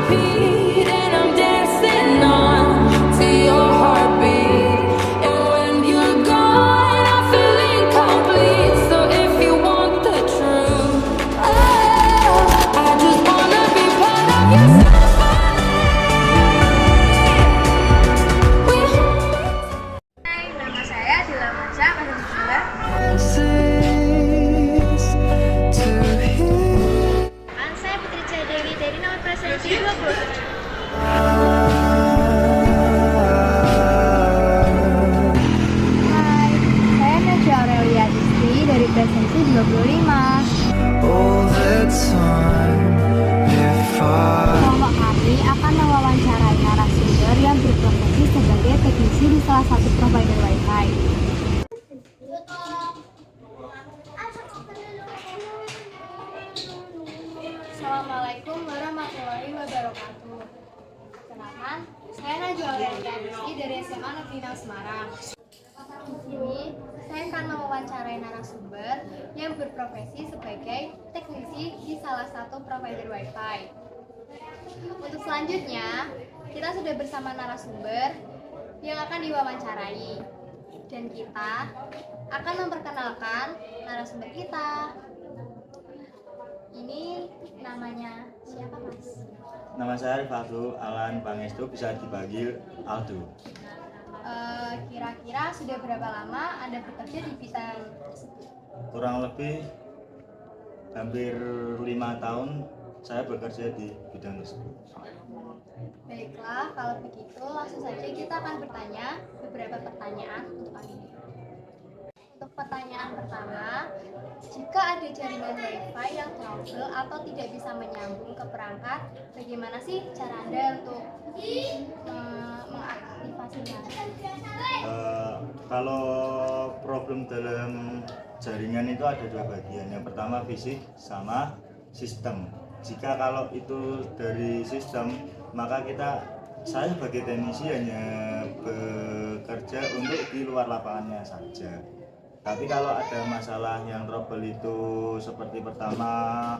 repeat, and I'm dancing on to your heartbeat. And when you're gone, I feel incomplete. So if you want the truth, oh, I just wanna be part of your symphony. Hai, nama saya Dila Manca, mahasiswa. Saya Putri Dewi dari nomor presensi 27. Hai, saya Najwa Aurelia Isti dari presensi 25. Kelompok kami akan mewawancarai narasumber yang berprofesi sebagai teknisi di salah satu provider Wi-Fi. Assalamualaikum warahmatullahi wabarakatuh. Kenalkan, saya Najwa Aurelia Isti dari SMA Negeri 6 Semarang. Di sini, saya akan mewawancarai narasumber yang berprofesi sebagai teknisi di salah satu provider Wi-Fi. Untuk selanjutnya, kita sudah bersama narasumber yang akan diwawancarai. Dan kita akan memperkenalkan narasumber kita. Ini namanya siapa, Mas? Nama saya Rifatu Alan Pangestu, bisa dipanggil Aldo. Kira-kira sudah berapa lama Anda bekerja di bidang tersebut? Kurang lebih hampir 5 tahun saya bekerja di bidang tersebut. Baiklah, kalau begitu langsung saja kita akan bertanya beberapa pertanyaan untuk kali ini. Untuk pertanyaan pertama, jika ada jaringan Wi-Fi yang trouble atau tidak bisa menyambung ke perangkat, bagaimana sih cara Anda untuk mengaktifasinya? Kalau problem dalam jaringan itu ada dua bagian. Yang pertama fisik sama sistem. Jika kalau itu dari sistem, maka saya sebagai teknisi hanya bekerja untuk di luar lapangannya saja. Tapi kalau ada masalah yang trouble itu seperti pertama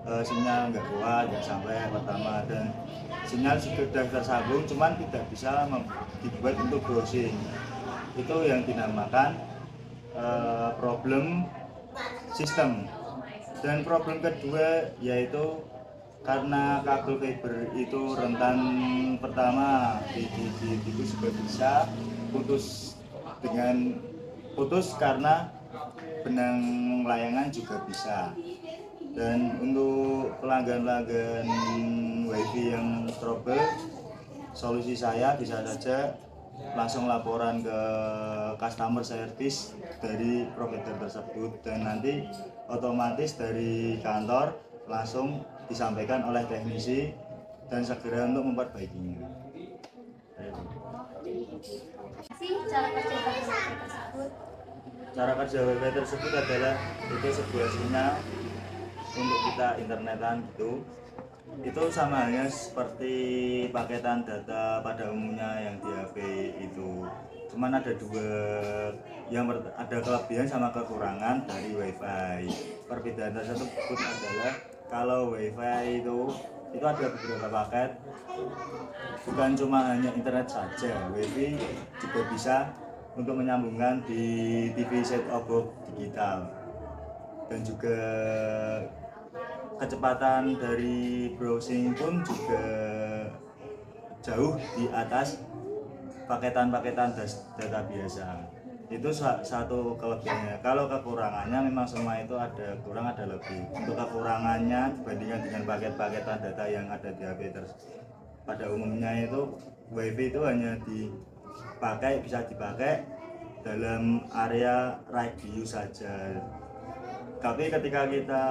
sinyal nggak kuat, nggak sampai pertama, dan sinyal sudah tersambung cuman tidak bisa dibuat untuk browsing, itu yang dinamakan problem sistem. Dan problem kedua yaitu karena kabel fiber itu rentan, pertama itu juga bisa putus karena benang layangan juga bisa. Dan untuk pelanggan-pelanggan wifi yang trouble, solusi saya bisa saja langsung laporan ke customer service dari provider tersebut, dan nanti otomatis dari kantor langsung disampaikan oleh teknisi dan segera untuk memperbaikinya. Cara kerja Wi-Fi tersebut? Cara kerja Wi-Fi tersebut adalah itu sebuah sinyal untuk kita internetan gitu. Itu sama halnya seperti paketan data pada umumnya yang di HP itu. Cuman ada ada kelebihan sama kekurangan dari Wi-Fi. Perbedaan tersebut adalah kalau Wi-Fi itu ada beberapa paket, bukan cuma hanya internet saja. Wi-Fi juga bisa untuk menyambungkan di TV set-top box digital, dan juga kecepatan dari browsing pun juga jauh di atas paketan-paketan data biasa. Itu satu kelebihannya. Kalau kekurangannya memang semua itu ada kurang ada lebih. Untuk kekurangannya dibandingkan dengan paket-paketan data yang ada di HP pada umumnya, itu WiFi itu hanya bisa dipakai dalam area radius saja. Tapi ketika kita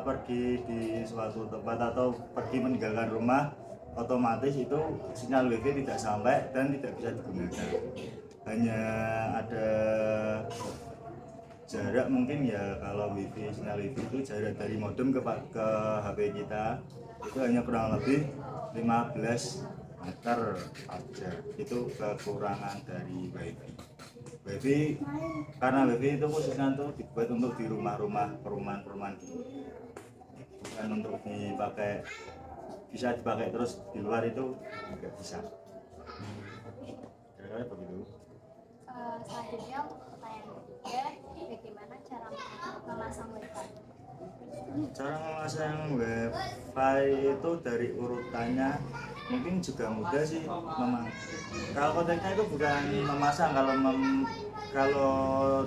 pergi di suatu tempat atau pergi meninggalkan rumah, otomatis itu sinyal WiFi tidak sampai dan tidak bisa digunakan. Hanya ada jarak mungkin ya, kalau sinyal WiFi itu jarak dari modem ke HP kita itu hanya kurang lebih 15 meter aja. Itu kekurangan dari WiFi. Karena WiFi itu khususnya tuh dibuat untuk di rumah-rumah, perumahan-perumahan gitu, bukan untuk dipakai bisa dipakai terus di luar itu nggak bisa. Kira-kira begitu. Selanjutnya untuk pertanyaan ketiga, bagaimana cara memasang wifi? Cara memasang wifi itu dari urutannya mungkin juga mudah sih memang. Kalau konteksnya itu bukan memasang, kalau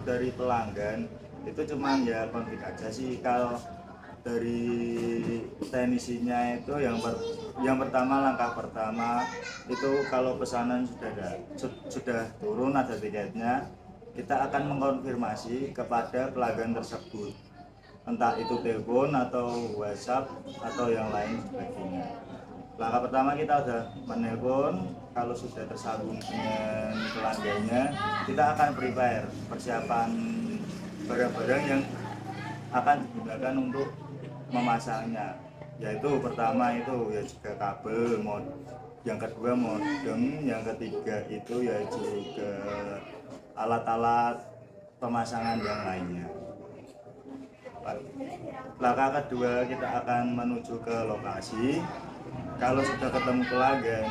dari pelanggan itu cuman ya konflik aja sih. Kalau dari teknisinya itu yang pertama, langkah pertama itu kalau pesanan sudah turun ada tiketnya, kita akan mengkonfirmasi kepada pelanggan tersebut, entah itu telepon atau WhatsApp atau yang lain sebagainya. Langkah pertama kita udah menelpon, kalau sudah tersambung dengan pelanggannya, kita akan prepare persiapan barang-barang yang akan digunakan untuk memasangnya, yaitu pertama itu ya juga kabel, yang kedua modem, yang ketiga itu ya juga alat-alat pemasangan yang lainnya. Langkah kedua kita akan menuju ke lokasi. Kalau sudah ketemu pelanggan,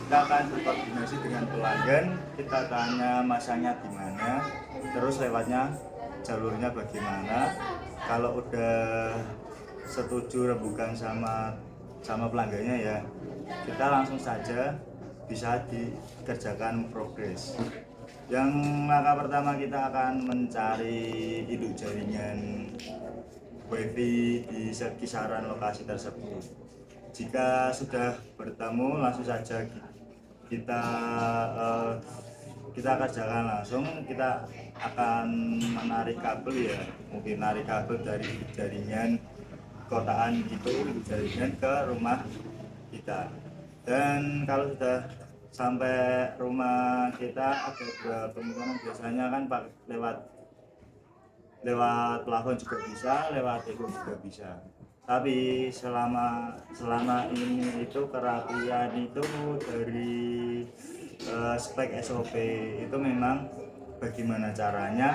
kita akan berkoordinasi dengan pelanggan, kita tanya masanya di mana, terus lewatnya jalurnya bagaimana. Kalau udah setuju rembukan sama pelanggannya ya, kita langsung saja bisa dikerjakan progres. Yang langkah pertama kita akan mencari induk jaringan wifi di kisaran lokasi tersebut. Jika sudah bertemu, langsung saja kita kerjakan langsung. Kita akan menarik kabel ya, mungkin narik kabel dari jaringan kotaan itu, jaringan ke rumah kita. Dan kalau sudah sampai rumah kita ada dua kemungkinan, biasanya kan lewat plafon juga bisa, lewat tembok juga bisa. Tapi selama ini itu kerapian itu dari spek SOP itu memang bagaimana caranya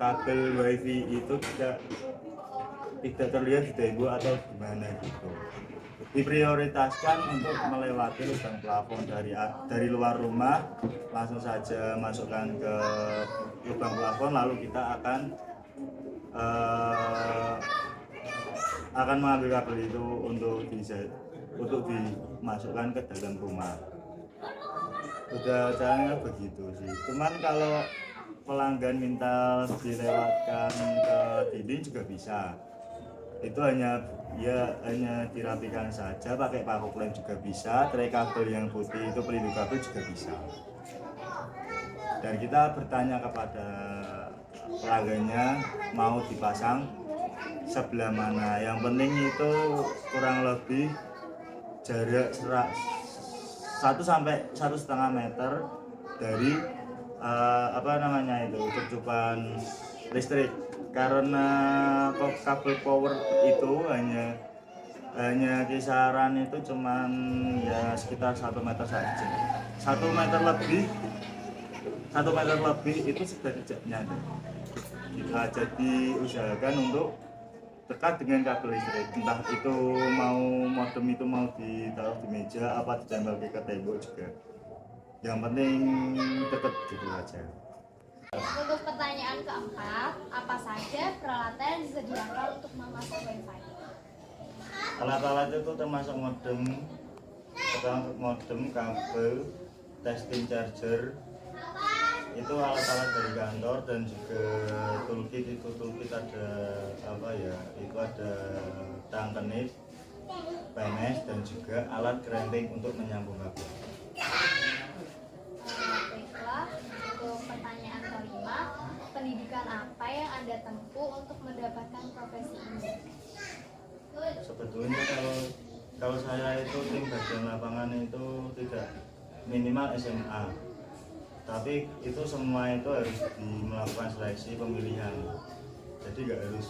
kabel wifi itu tidak terlihat di tembok atau gimana gitu. Diprioritaskan untuk melewati lubang plafon dari luar rumah, langsung saja masukkan ke lubang plafon, lalu kita akan mengambil kabel itu untuk dimasukkan ke dalam rumah. Udah caranya begitu sih. Cuman kalau pelanggan minta dilewatkan ke dinding juga bisa. Itu hanya dirapikan saja, pakai paku klem juga bisa, tray kabel yang putih itu pelindung kabel juga bisa. Dan kita bertanya kepada pelanggannya mau dipasang sebelah mana. Yang penting itu kurang lebih jarak 1 sampai 1,5 meter dari cucupan listrik. Karena kabel power itu hanya kisaran itu cuman ya sekitar 1 meter saja. 1 meter lebih itu sudah tidak nyata. Kita jadi usahakan untuk dekat dengan kabel listrik, entah itu modem itu mau ditaruh di meja apa ditempel ke tembok juga, yang penting dekat gitu aja. Untuk pertanyaan keempat, apa saja peralatan yang disediakan untuk memasang wifi? Alat-alat itu termasuk modem, kabel, testing charger, itu alat-alat dari kantor, dan juga toolkit ada itu ada tangkenit, PNS, dan juga alat grinding untuk menyambung kabel. Baiklah, untuk pertanyaan kelima, pendidikan apa yang Anda tempuh untuk mendapatkan profesi ini? Sebetulnya kalau saya itu tim bagian lapangan itu tidak minimal SMA. Tapi itu semua itu harus melakukan seleksi pemilihan, jadi nggak harus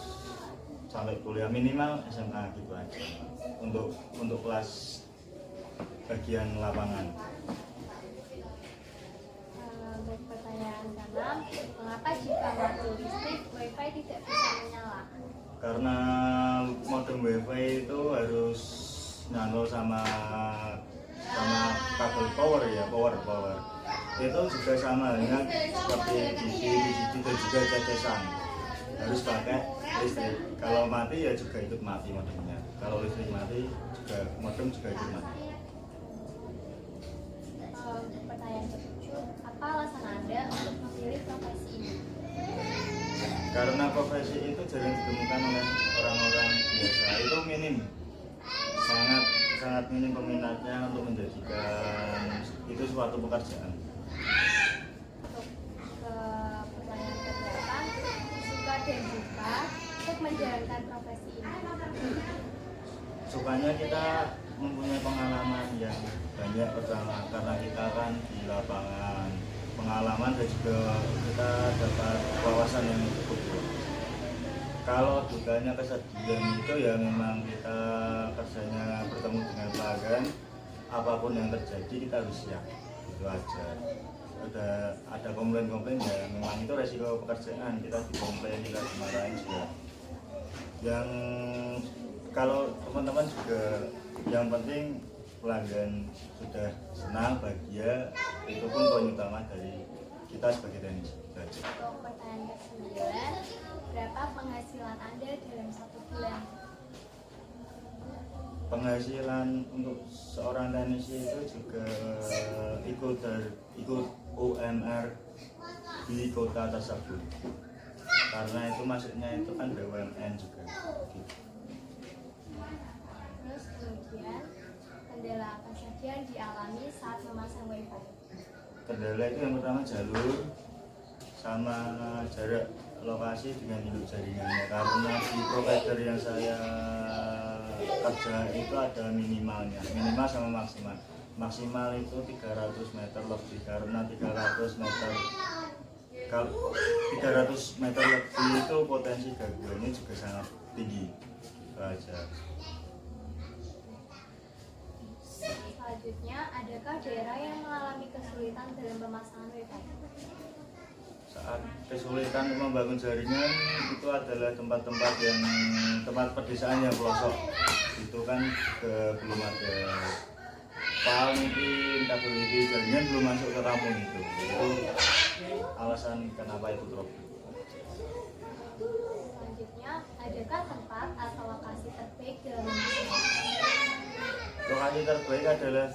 sampai kuliah, minimal SMA gitu aja untuk kelas bagian lapangan. Untuk pertanyaan keenam, mengapa jika mati listrik wifi tidak bisa menyala? Karena modem wifi itu harus nano sama kabel power ya, power itu juga sama dengan seperti TV, VCD dan juga cecesan, harus pakai listrik. Kalau mati ya juga ikut mati modemnya, kalau listrik mati juga modem juga ikut mati. Pertanyaan ketujuh, apa alasan Anda untuk memilih profesi ini? Karena profesi itu jarang ditemukan oleh orang-orang biasa, itu minim, sangat minim peminatnya untuk menjadikan itu suatu pekerjaan. Untuk pertanyaan ke-8, suka dan duka untuk menjalankan profesi ini. Sukanya kita mempunyai pengalaman yang banyak, pertama karena kita kan di lapangan, pengalaman dan juga kita dapat wawasan yang cukup. Kalau dukanya kesedihan itu ya memang kita kerjanya bertemu dengan pelanggan, apapun yang terjadi kita harus siap, itu aja. Ada komplain ya memang itu resiko pekerjaan, kita dikomplain, kita dimarahin juga. Yang kalau teman-teman juga yang penting pelanggan sudah senang, bahagia, itu pun poin utama dari kita sebagai teknisi. Untuk pertanyaan ke-9, berapa penghasilan Anda dalam 1 bulan? Penghasilan untuk seorang teknisi itu juga ikut UMR di kota tersebut, karena itu masuknya itu kan BUMN juga gitu. Terus kemudian, kendala apa saja yang dialami saat memasang wifi? Kendala itu yang pertama jalur sama jarak lokasi dengan induk jaringannya, karena di provider yang saya kerja itu ada minimal sama maksimal itu 300 meter lebih, karena 300 meter lebih itu potensi gangguannya juga sangat tinggi. Itu aja. Selanjutnya, adakah daerah yang mengalami kesulitan dalam pemasangan wifi? Saat kesulitan membangun jaringan itu adalah tempat-tempat yang tempat pedesaan yang pelosok, itu kan belum ada PAL, mungkin kabel wifi jaringan belum masuk ke kampung itu alasan kenapa itu drop. Selanjutnya, adakah tempat atau lokasi terbaik dalam memasak wifi? Lokasi terbaik adalah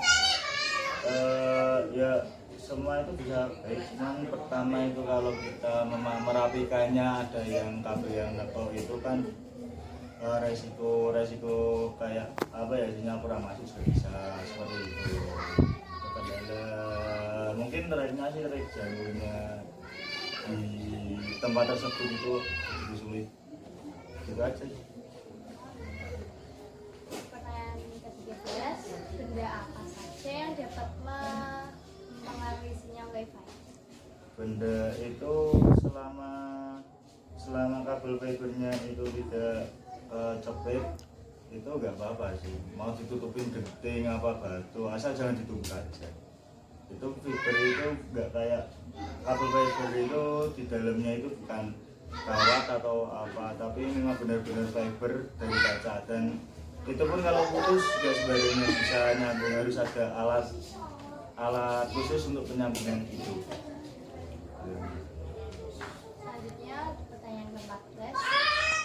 ya semua itu bisa baik, cuman pertama itu kalau kita merapikannya ada yang kabel yang nekol itu kan resiko kayak apa ya, sinyal kurang masuk juga bisa seperti itu. Kendala mungkin tracknya sih, track jalurnya di tempat tersebut itu lebih sulit, itu aja. Pertanyaan ke-13, benda apa saja yang dapat mempengaruhi sinyal wifi? Benda itu selama kabel fibernya itu tidak cepet itu nggak apa-apa sih, mau ditutupin genting apa batu asal jangan ditutup aja. Itu fiber itu nggak kayak kabel fiber itu di dalamnya itu bukan kawat atau apa, tapi memang benar-benar fiber dari kaca, dan itu pun kalau putus nggak sebaliknya bisa nyambung, harus ada alat khusus untuk penyambungan itu. Selanjutnya, pertanyaan ke-14,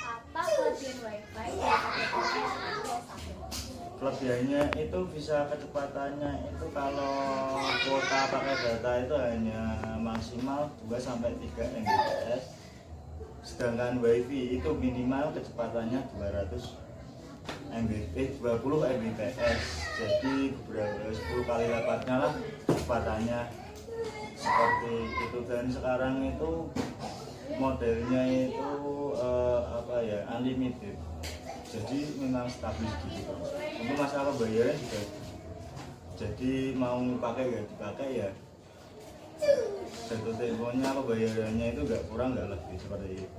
apa kelebihan wifi daripada kuota 1? Kelebihannya itu bisa kecepatannya itu kalau kuota pakai data itu hanya maksimal 2-3 Mbps, sedangkan wifi itu minimal kecepatannya 20 Mbps, jadi beberapa 10 kali lipatnya lah kecepatannya seperti itu. Dan sekarang itu modelnya itu unlimited, jadi memang stabil gitu. Untuk masalah pembayaran juga, jadi mau pakai ya dipakai ya, jatuh temponya pembayarannya itu nggak kurang nggak lebih seperti itu.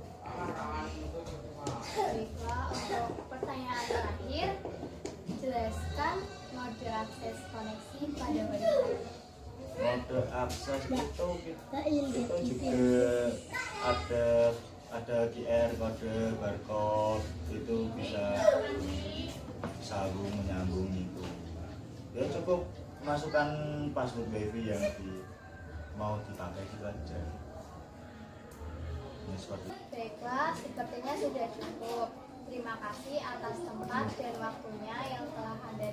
Baiklah, untuk pertanyaan terakhir, jelaskan mode akses koneksi pada wifi. Mode akses itu juga ada QR, kode, barcode, itu bisa sambung menyambung masukkan password wifi yang mau dipakai gitu aja. Ini seperti itu. Baiklah, sepertinya sudah cukup. Terima kasih atas tempat dan waktunya yang telah Anda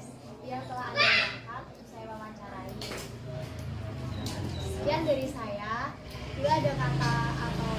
luangkan saya wawancarai. Sekian dari saya. Bila ada kata atau